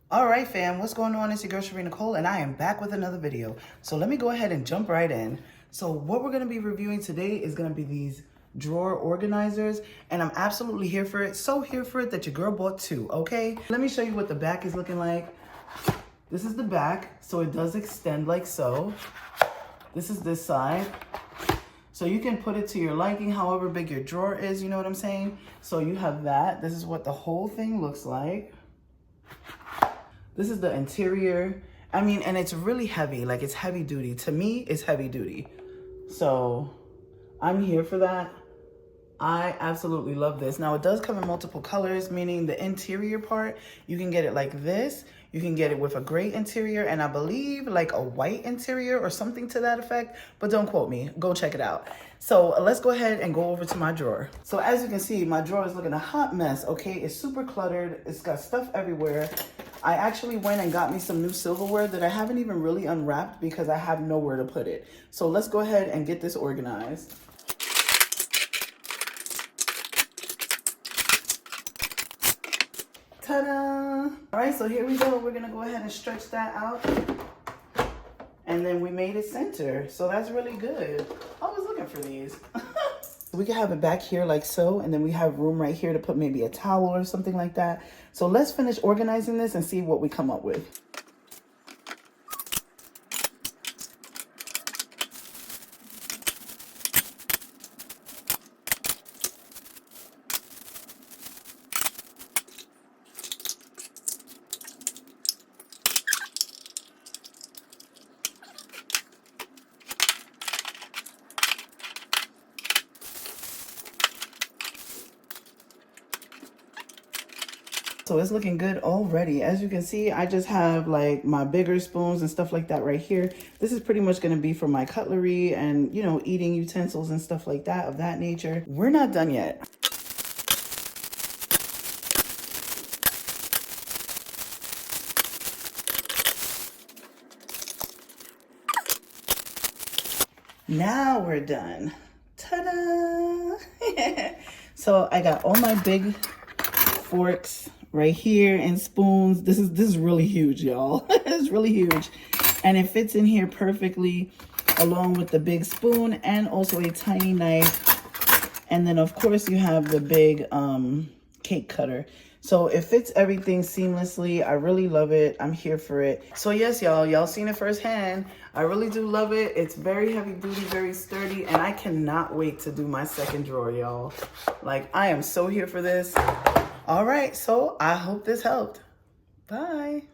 All right, fam, what's going on? It's your girl, Sheree Nicole, and I am back with another video. So let me go ahead and jump right in. So what we're gonna be reviewing today is gonna be these drawer organizers, and I'm absolutely here for it. So here for it that your girl bought two, okay? Let me show you what the back is looking like. This is the back, so it does extend like so. This is this side. So you can put it to your liking, however big your drawer is, you know what I'm saying? So you have that. This is what the whole thing looks like. This is the interior. I mean, and it's really heavy, like it's heavy duty. To me, it's heavy duty. So I'm here for that. I absolutely love this. Now it does come in multiple colors, meaning the interior part, you can get it like this. You can get it with a gray interior and I believe like a white interior or something to that effect, but don't quote me, go check it out. So let's go ahead and go over to my drawer. So as you can see, my drawer is looking a hot mess, okay? It's super cluttered, it's got stuff everywhere. I actually went and got me some new silverware that I haven't even really unwrapped because I have nowhere to put it. So let's go ahead and get this organized. Ta-da! All right, so here we go. We're gonna go ahead and stretch that out. And then we made it center. So that's really good. I was looking for these. We can have it back here like so, and then we have room right here to put maybe a towel or something like that. So let's finish organizing this and see what we come up with. So it's looking good already. As you can see, I just have like my bigger spoons and stuff like that right here. This is pretty much gonna be for my cutlery and, you know, eating utensils and stuff like that of that nature. We're not done yet. Now we're done. Ta-da! So I got all my big forks right here and spoons. This is really huge, y'all. It's really huge. And it fits in here perfectly along with the big spoon and also a tiny knife. And then of course you have the big cake cutter. So it fits everything seamlessly. I really love it. I'm here for it. So yes, y'all seen it firsthand. I really do love it. It's very heavy duty, very sturdy, and I cannot wait to do my second drawer, y'all. Like, I am so here for this. All right, so I hope this helped. Bye.